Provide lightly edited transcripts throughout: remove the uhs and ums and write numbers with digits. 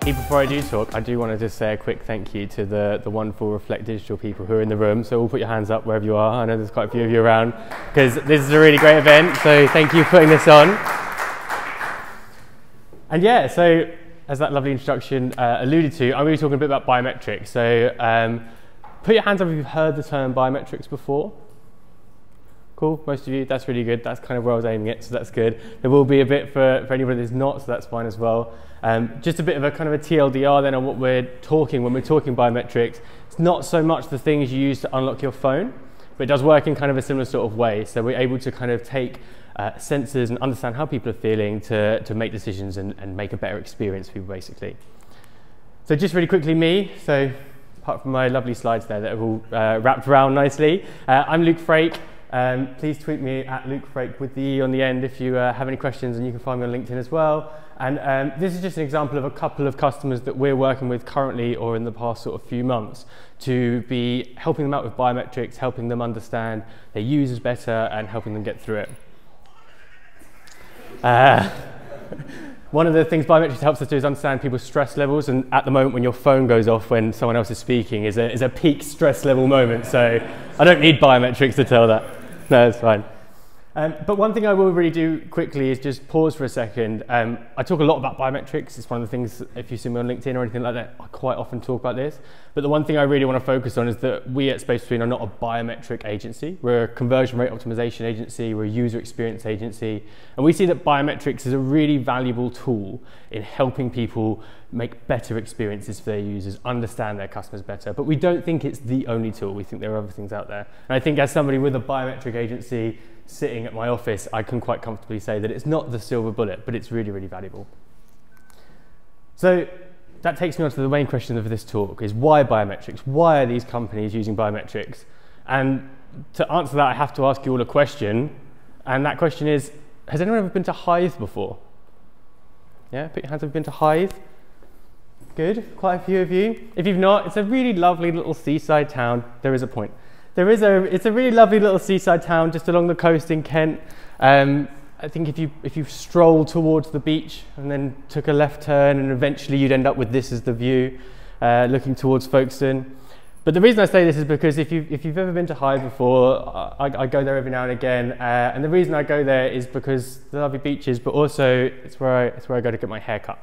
Before I do talk, I do want to just say a quick thank you to the wonderful Reflect Digital people who are in the room. So all put your hands up wherever you are. I know there's quite a few of you around because this is a really great event. So thank you for putting this on. And yeah, so as that lovely introduction alluded to, I'm going to be talking a bit about biometrics. So put your hands up if you've heard the term biometrics before. Cool, most of you, that's really good. That's kind of where I was aiming it, so that's good. There will be a bit for anybody that's not, so that's fine as well. Just a bit of a kind of a TLDR then on what we're talking when we're talking biometrics. It's not so much the things you use to unlock your phone, but it does work in kind of a similar sort of way. So we're able to kind of take sensors and understand how people are feeling to make decisions and make a better experience for people, basically. So just really quickly, me. So apart from my lovely slides there that are all wrapped around nicely, I'm Luke Frake. Please tweet me at Luke Frake with the E on the end if you have any questions, and you can find me on LinkedIn as well. And this is just an example of a couple of customers that we're working with currently or in the past sort of few months to be helping them out with biometrics, helping them understand their users better and helping them get through it. One of the things biometrics helps us do is understand people's stress levels, and at the moment when your phone goes off when someone else is speaking is a peak stress level moment, so I don't need biometrics to tell that. No, it's fine. But one thing I will really do quickly is just pause for a second. I talk a lot about biometrics. It's one of the things, if you see me on LinkedIn or anything like that, I quite often talk about this. But the one thing I really want to focus on is that we at Space Between are not a biometric agency. We're a conversion rate optimization agency. We're a user experience agency. And we see that biometrics is a really valuable tool in helping people make better experiences for their users, understand their customers better. But we don't think it's the only tool. We think there are other things out there. And I think as somebody with a biometric agency sitting at my office, I can quite comfortably say that it's not the silver bullet, but it's really, really valuable. So that takes me on to the main question of this talk, is why biometrics? Why are these companies using biometrics? And to answer that, I have to ask you all a question. And that question is, has anyone ever been to Hythe before? Yeah, put your hands up if you've been to Hythe. Good, quite a few of you. If you've not, it's a really lovely little seaside town. There is a point. It's a really lovely little seaside town just along the coast in Kent. I think if you stroll towards the beach and then took a left turn, and eventually you'd end up with this as the view, looking towards Folkestone. But the reason I say this is because if you've ever been to Hythe before, I go there every now and again, and the reason I go there is because the lovely beaches, but also it's where I go to get my hair cut.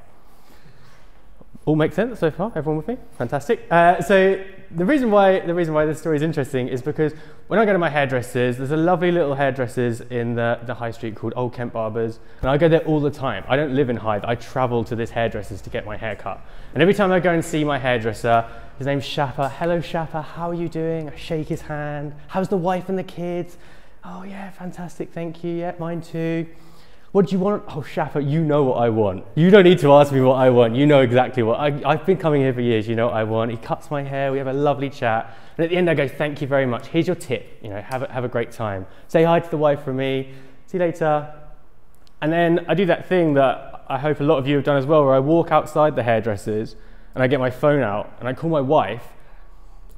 All makes sense so far? Everyone with me? Fantastic. So the reason why this story is interesting is because when I go to my hairdressers, there's a lovely little hairdressers in the high street called Old Kent Barbers, and I go there all the time. I don't live in Hythe. I travel to this hairdresser's to get my hair cut. And every time I go and see my hairdresser, his name's Shappa. Hello, Shappa. How are you doing? I shake his hand. How's the wife and the kids? Oh yeah, fantastic. Thank you. Yeah, mine too. What do you want? Oh, Shappa, you know what I want. You don't need to ask me what I want. You know exactly what. I've been coming here for years. You know what I want. He cuts my hair. We have a lovely chat. And at the end, I go, thank you very much. Here's your tip. You know, have a great time. Say hi to the wife from me. See you later. And then I do that thing that I hope a lot of you have done as well, where I walk outside the hairdressers and I get my phone out and I call my wife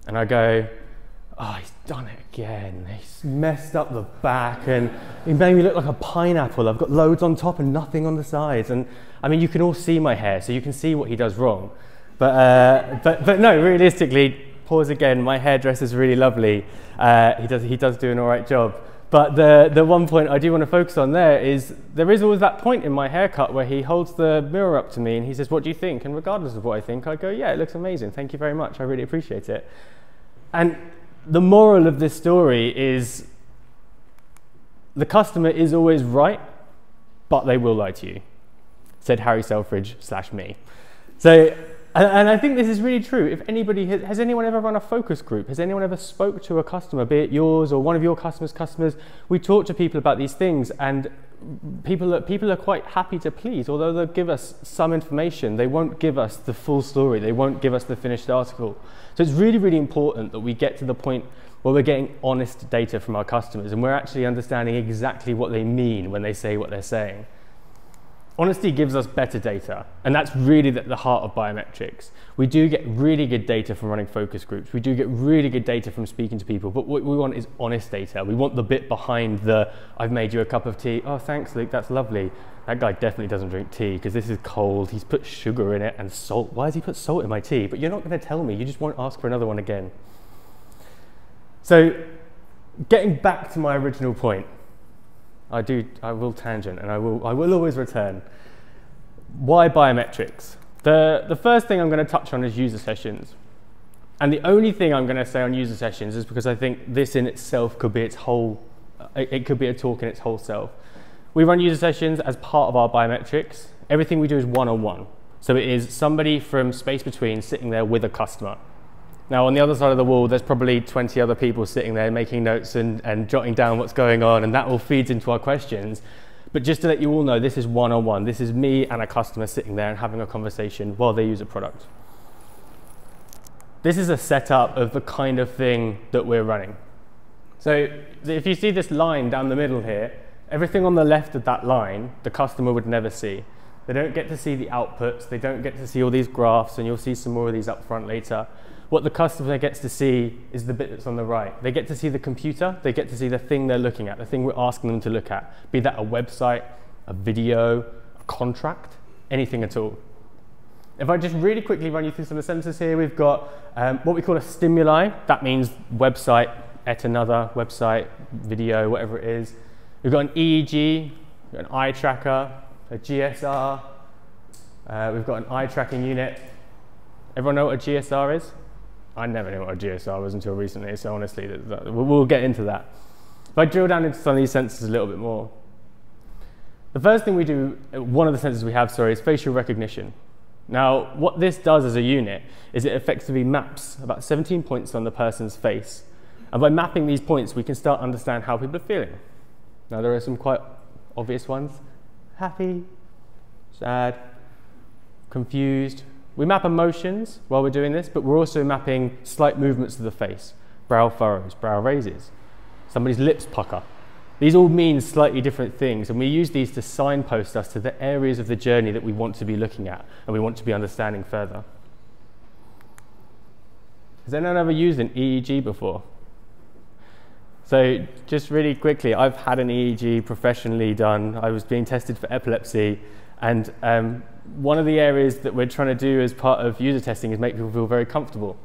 and I go, oh, he's done it again. He's messed up the back and he made me look like a pineapple. I've got loads on top and nothing on the sides. And I mean, you can all see my hair, so you can see what he does wrong. But no, realistically, pause again. My hairdresser's really lovely. He does do an all right job. But the one point I do want to focus on there is always that point in my haircut where he holds the mirror up to me and he says, what do you think? And regardless of what I think, I go, yeah, it looks amazing. Thank you very much. I really appreciate it. And the moral of this story is the customer is always right, but they will lie to you, said Harry Selfridge / me. So, and I think this is really true. If anybody has anyone ever run a focus group? Has anyone ever spoke to a customer, be it yours or one of your customers? We talk to people about these things, and people are quite happy to please. Although they'll give us some information, they won't give us the full story. They won't give us the finished article. So it's really, really important that we get to the point where we're getting honest data from our customers and we're actually understanding exactly what they mean when they say what they're saying. Honesty gives us better data, and that's really the heart of biometrics. We do get really good data from running focus groups. We do get really good data from speaking to people, but what we want is honest data. We want the bit behind the, I've made you a cup of tea. Oh, thanks, Luke, that's lovely. that guy definitely doesn't drink tea because this is cold. He's put sugar in it and salt. Why has he put salt in my tea? But you're not going to tell me. You just won't ask for another one again. So getting back to my original point, I will tangent and I will always return. Why biometrics? The first thing I'm going to touch on is user sessions. And the only thing I'm going to say on user sessions is because I think this in itself could be its whole, it could be a talk in its whole self. We run user sessions as part of our biometrics. Everything we do is one-on-one. So it is somebody from space between sitting there with a customer. Now on the other side of the wall, there's probably 20 other people sitting there making notes and jotting down what's going on, and that all feeds into our questions. But just to let you all know, this is one-on-one. This is me and a customer sitting there and having a conversation while they use a product. This is a setup of the kind of thing that we're running. So if you see this line down the middle here, everything on the left of that line, the customer would never see. They don't get to see the outputs. They don't get to see all these graphs, and you'll see some more of these up front later. What the customer gets to see is the bit that's on the right. They get to see the computer. They get to see the thing they're looking at, the thing we're asking them to look at, be that a website, a video, a contract, anything at all. If I just really quickly run you through some of the sensors here, we've got what we call a stimuli. That means website, at another website, video, whatever it is. We've got an EEG, an eye tracker, a GSR. We've got an eye tracking unit. Everyone know what a GSR is? I never knew what a GSR was until recently, so honestly, we'll get into that. If I drill down into some of these sensors a little bit more, the first thing we do, one of the sensors we have, sorry, is facial recognition. Now, what this does as a unit is it effectively maps about 17 points on the person's face. And by mapping these points, we can start to understand how people are feeling. Now, there are some quite obvious ones. Happy, sad, confused. We map emotions while we're doing this, but we're also mapping slight movements of the face. Brow furrows, brow raises. Somebody's lips pucker. These all mean slightly different things, and we use these to signpost us to the areas of the journey that we want to be looking at and we want to be understanding further. Has anyone ever used an EEG before? So just really quickly, I've had an EEG professionally done. I was being tested for epilepsy, and one of the areas that we're trying to do as part of user testing is make people feel very comfortable.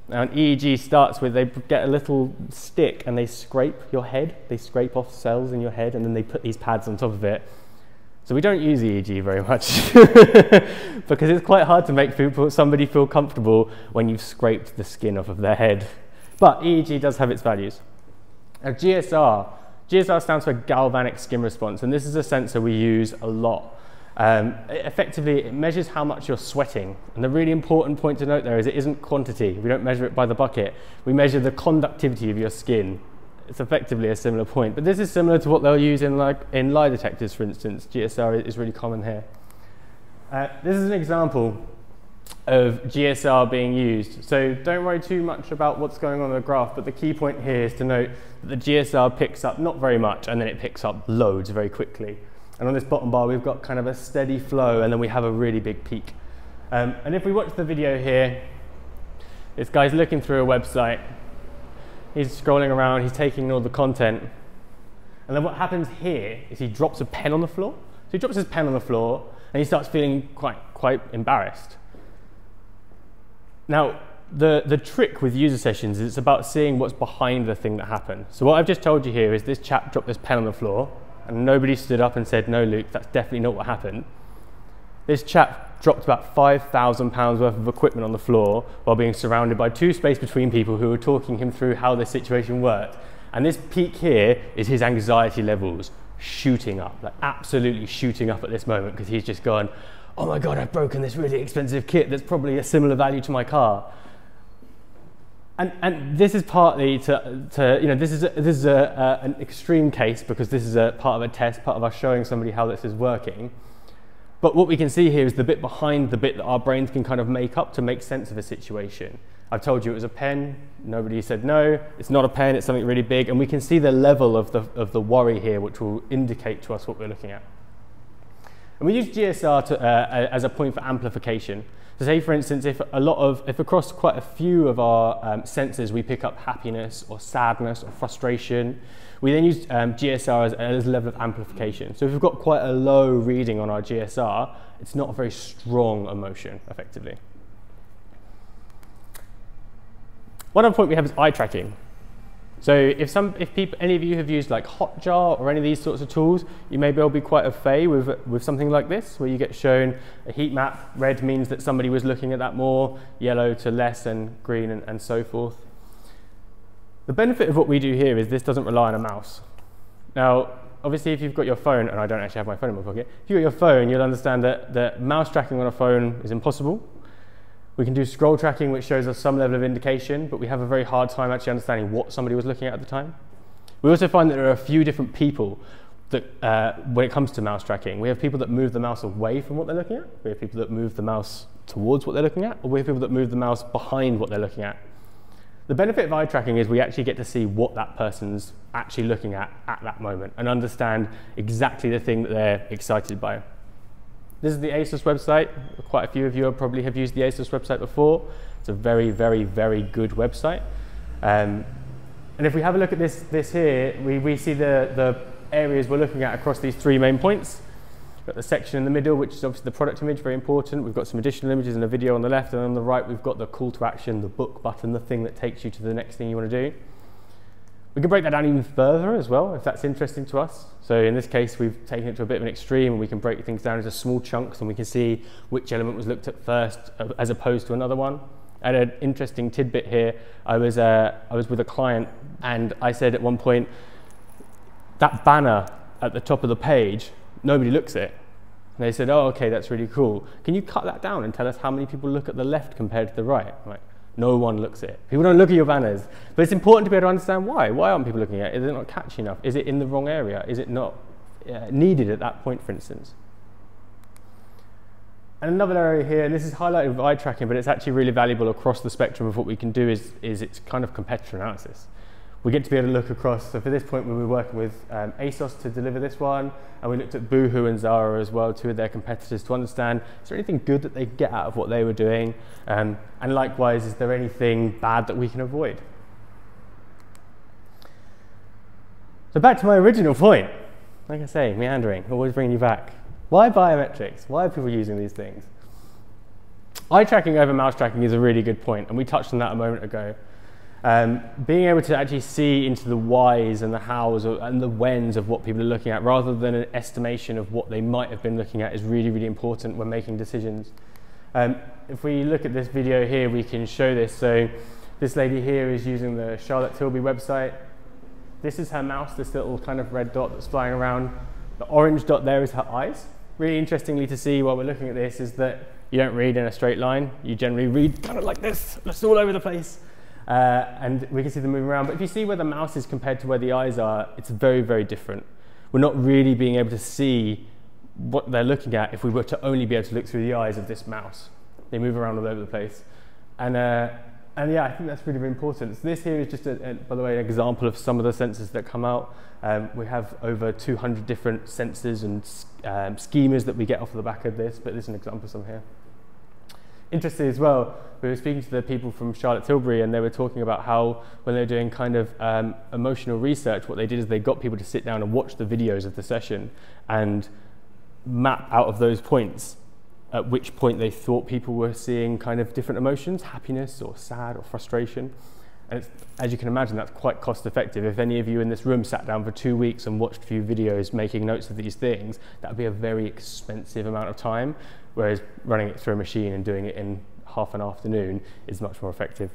Now, an EEG starts with they get a little stick and they scrape your head. They scrape off cells in your head, and then they put these pads on top of it. So we don't use EEG very much because it's quite hard to make somebody feel comfortable when you've scraped the skin off of their head. But EEG does have its values. Now, GSR stands for galvanic skin response, and this is a sensor we use a lot. Effectively, it measures how much you're sweating. And the really important point to note there is it isn't quantity. We don't measure it by the bucket. We measure the conductivity of your skin. It's effectively a similar point. But this is similar to what they'll use in lie detectors, for instance. GSR is really common here. This is an example of GSR being used. So don't worry too much about what's going on in the graph, but the key point here is to note that the GSR picks up not very much, and then it picks up loads very quickly. And on this bottom bar, we've got kind of a steady flow, and then we have a really big peak. And if we watch the video here, this guy's looking through a website. He's scrolling around, he's taking in all the content. And then what happens here is he drops a pen on the floor. So he drops his pen on the floor, and he starts feeling quite embarrassed. Now, the trick with user sessions is it's about seeing what's behind the thing that happened. So what I've just told you here is this chap dropped this pen on the floor, and nobody stood up and said, no, Luke, that's definitely not what happened. This chap dropped about £5,000 worth of equipment on the floor while being surrounded by two space between people who were talking him through how this situation worked. And this peak here is his anxiety levels shooting up, like absolutely shooting up at this moment, because he's just gone, oh my God, I've broken this really expensive kit that's probably a similar value to my car. And this is partly this is an extreme case because this is a part of a test, part of us showing somebody how this is working. But what we can see here is the bit behind the bit that our brains can kind of make up to make sense of a situation. I've told you it was a pen. Nobody said no. It's not a pen. It's something really big. And we can see the level of the worry here, which will indicate to us what we're looking at. And we use GSR as a point for amplification. So say, for instance, if across quite a few of our senses we pick up happiness or sadness or frustration, we then use GSR as a level of amplification. So if we've got quite a low reading on our GSR, it's not a very strong emotion, effectively. One other point we have is eye tracking. So if any of you have used like Hotjar or any of these sorts of tools, you may be quite au fait with something like this, where you get shown a heat map. Red means that somebody was looking at that more, yellow to less, and green and so forth. The benefit of what we do here is this doesn't rely on a mouse. Now, obviously, if you've got your phone, and I don't actually have my phone in my pocket, if you've got your phone, you'll understand that mouse tracking on a phone is impossible. We can do scroll tracking, which shows us some level of indication, but we have a very hard time actually understanding what somebody was looking at the time. We also find that there are a few different people that, when it comes to mouse tracking. We have people that move the mouse away from what they're looking at, we have people that move the mouse towards what they're looking at, or we have people that move the mouse behind what they're looking at. The benefit of eye tracking is we actually get to see what that person's actually looking at that moment and understand exactly the thing that they're excited by. This is the ASOS website. Quite a few of you probably have used the ASOS website before. It's a very, very, very good website. And if we have a look at this here, we see the areas we're looking at across these three main points. We've got the section in the middle, which is obviously the product image, very important. We've got some additional images and a video on the left, and on the right we've got the call to action, the book button, the thing that takes you to the next thing you want to do. We can break that down even further as well, if that's interesting to us. So in this case, we've taken it to a bit of an extreme, and we can break things down into small chunks, and we can see which element was looked at first as opposed to another one. I had an interesting tidbit here. I was with a client, and I said at one point, that banner at the top of the page, nobody looks at it. And they said, oh, okay, that's really cool. Can you cut that down and tell us how many people look at the left compared to the right? I'm like, no one looks at it. People don't look at your banners. But it's important to be able to understand why. Why aren't people looking at it? Is it not catchy enough? Is it in the wrong area? Is it not needed at that point, for instance? And another area here, and this is highlighted with eye tracking, but it's actually really valuable across the spectrum of what we can do, is it's kind of competitor analysis. We get to be able to look across, so for this point we were working with ASOS to deliver this one, and we looked at Boohoo and Zara as well, two of their competitors, to understand, is there anything good that they get out of what they were doing? And likewise, is there anything bad that we can avoid? So back to my original point. Like I say, meandering, always bringing you back. Why biometrics? Why are people using these things? Eye tracking over mouse tracking is a really good point, and we touched on that a moment ago. Being able to actually see into the whys and the hows and the whens of what people are looking at, rather than an estimation of what they might have been looking at, is really, really important when making decisions. If we look at this video here, we can show this. So this lady here is using the Charlotte Tilbury website. This is her mouse, this little kind of red dot that's flying around. The orange dot there is her eyes. Really interestingly to see while we're looking at this is that you don't read in a straight line. You generally read kind of like this. It's all over the place. And we can see them moving around. But if you see where the mouse is compared to where the eyes are, it's very, very different. We're not really being able to see what they're looking at if we were to only be able to look through the eyes of this mouse. They move around all over the place. And yeah, I think that's really, really important. So this here is just, by the way, an example of some of the sensors that come out. We have over 200 different sensors and schemas that we get off the back of this, but there's an example of some here. Interesting as well, we were speaking to the people from Charlotte Tilbury, and they were talking about how when they're doing kind of emotional research, what they did is they got people to sit down and watch the videos of the session and map out of those points at which point they thought people were seeing kind of different emotions, happiness or sad or frustration. And it's, as you can imagine, that's quite cost effective. If any of you in this room sat down for 2 weeks and watched a few videos making notes of these things, that would be a very expensive amount of time, whereas running it through a machine and doing it in half an afternoon is much more effective.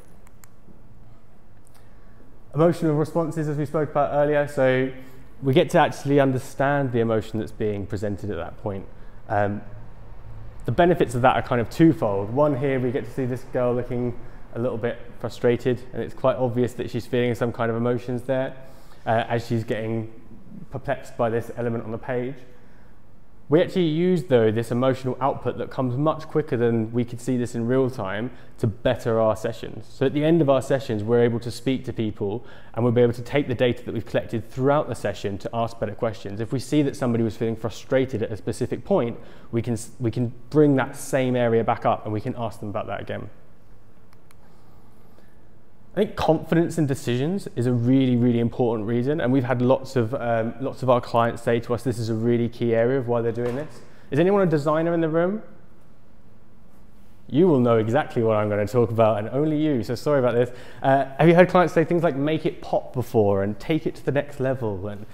Emotional responses, as we spoke about earlier, so we get to actually understand the emotion that's being presented at that point. The benefits of that are kind of twofold. One, here we get to see this girl looking a little bit frustrated, and it's quite obvious that she's feeling some kind of emotions there as she's getting perplexed by this element on the page. We actually use, though, this emotional output that comes much quicker than we could see this in real time to better our sessions. So at the end of our sessions, we're able to speak to people and we'll be able to take the data that we've collected throughout the session to ask better questions. If we see that somebody was feeling frustrated at a specific point, we can bring that same area back up and we can ask them about that again. I think confidence in decisions is a really, really important reason, and we've had lots of our clients say to us this is a really key area of why they're doing this. Is anyone a designer in the room? You will know exactly what I'm going to talk about, and only you, so sorry about this. Have you heard clients say things like make it pop before and take it to the next level? And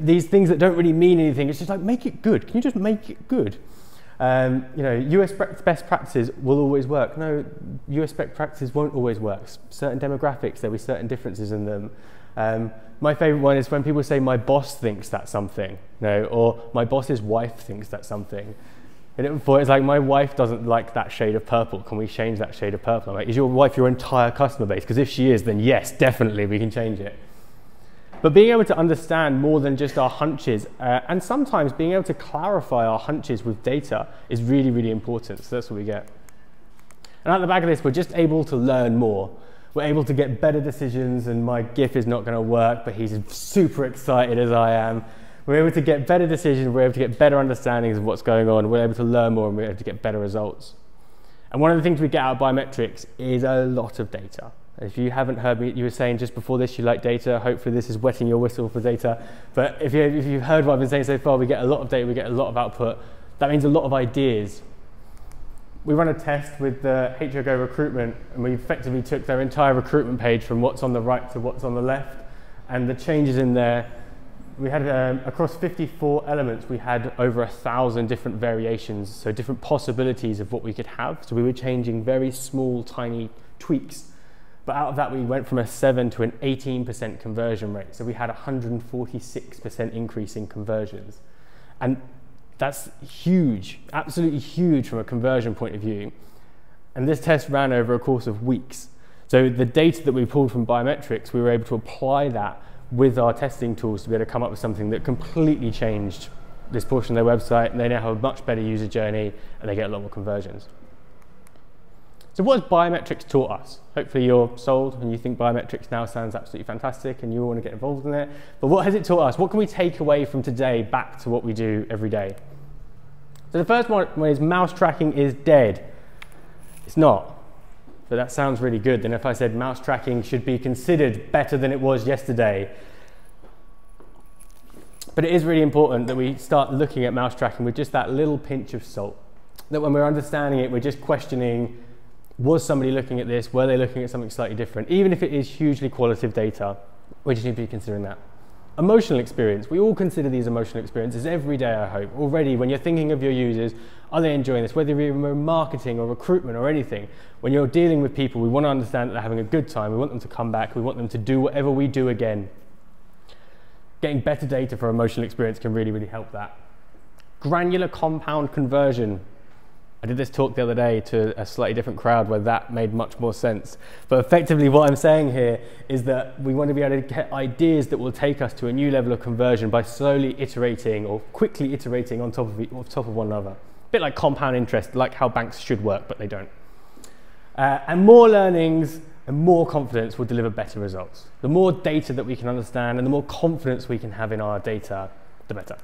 these things that don't really mean anything, it's just like make it good. Can you just make it good? US best practices will always work. No, US best practices won't always work. Certain demographics, there'll be certain differences in them. My favorite one is when people say my boss thinks that's something, or my boss's wife thinks that's something. And it's like, my wife doesn't like that shade of purple. Can we change that shade of purple? I'm like, is your wife your entire customer base? Because if she is, then yes, definitely we can change it. But being able to understand more than just our hunches, and sometimes being able to clarify our hunches with data is really, really important. So that's what we get. And at the back of this, we're just able to learn more. We're able to get better decisions, and my GIF is not going to work, but he's super excited as I am. We're able to get better decisions, we're able to get better understandings of what's going on, we're able to learn more, and we're able to get better results. And one of the things we get out of biometrics is a lot of data. If you haven't heard me, you were saying just before this you like data. Hopefully this is wetting your whistle for data. But if you've heard what I've been saying so far, we get a lot of data, we get a lot of output. That means a lot of ideas. We run a test with the HRGO recruitment, and we effectively took their entire recruitment page from what's on the right to what's on the left, and the changes in there. We had, across 54 elements, we had over 1,000 different variations, so different possibilities of what we could have. So we were changing very small, tiny tweaks. But out of that, we went from a 7 to an 18% conversion rate. So we had a 146% increase in conversions. And that's huge, absolutely huge from a conversion point of view. And this test ran over a course of weeks. So the data that we pulled from biometrics, we were able to apply that with our testing tools to be able to come up with something that completely changed this portion of their website, and they now have a much better user journey, and they get a lot more conversions. So what has biometrics taught us? Hopefully you're sold and you think biometrics now sounds absolutely fantastic and you all want to get involved in it. But what has it taught us? What can we take away from today back to what we do every day? So the first one is mouse tracking is dead. It's not. But that sounds really good. Then if I said mouse tracking should be considered better than it was yesterday. But it is really important that we start looking at mouse tracking with just that little pinch of salt. That when we're understanding it, we're just questioning, was somebody looking at this? Were they looking at something slightly different? Even if it is hugely qualitative data, we just need to be considering that. Emotional experience. We all consider these emotional experiences every day, I hope. Already, when you're thinking of your users, are they enjoying this? Whether you're in marketing or recruitment or anything, when you're dealing with people, we want to understand that they're having a good time. We want them to come back. We want them to do whatever we do again. Getting better data for emotional experience can really, really help that. Granular compound conversion. I did this talk the other day to a slightly different crowd where that made much more sense. But effectively what I'm saying here is that we want to be able to get ideas that will take us to a new level of conversion by slowly iterating or quickly iterating on top of one another. A bit like compound interest, like how banks should work, but they don't. And more learnings and more confidence will deliver better results. The more data that we can understand and the more confidence we can have in our data, the better.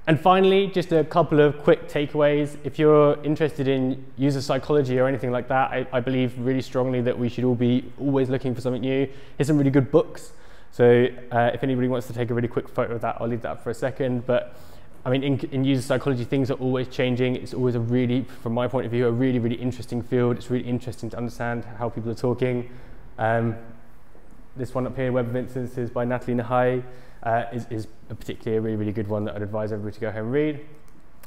And finally, just a couple of quick takeaways. If you're interested in user psychology or anything like that, I believe really strongly that we should all be always looking for something new. Here's some really good books. So if anybody wants to take a really quick photo of that, I'll leave that up for a second. But I mean, in user psychology, things are always changing. It's always a really, from my point of view, a really, really interesting field. It's really interesting to understand how people are talking. This one up here, Web of Instances by Natalie Nahai, is particularly a really, really good one that I'd advise everybody to go home and read.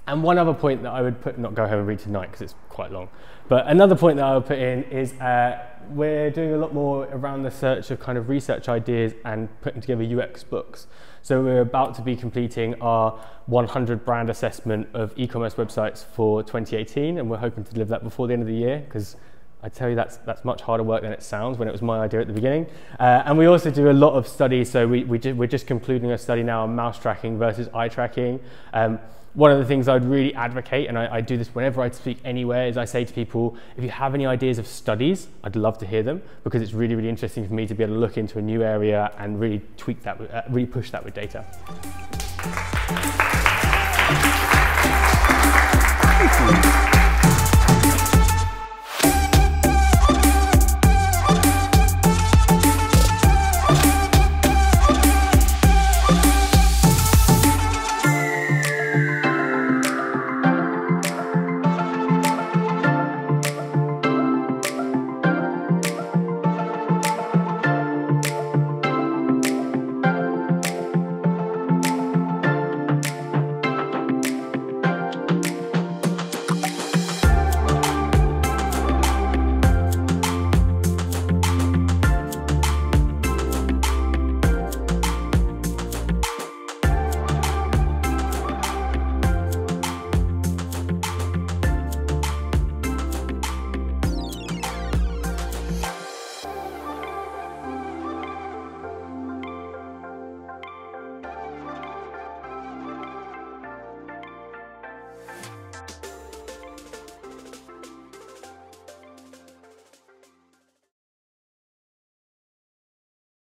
And one other point that I would put, not go home and read tonight because it's quite long, but another point that I would put in is we're doing a lot more around the search of kind of research ideas and putting together UX books. So we're about to be completing our 100 brand assessment of e-commerce websites for 2018, and we're hoping to deliver that before the end of the year because I tell you that's much harder work than it sounds when it was my idea at the beginning. And we also do a lot of studies, so we're just concluding a study now on mouse tracking versus eye tracking. One of the things I'd really advocate, and I do this whenever I speak anywhere, is I say to people, if you have any ideas of studies, I'd love to hear them, because it's really, really interesting for me to be able to look into a new area and really tweak that, really push that with data.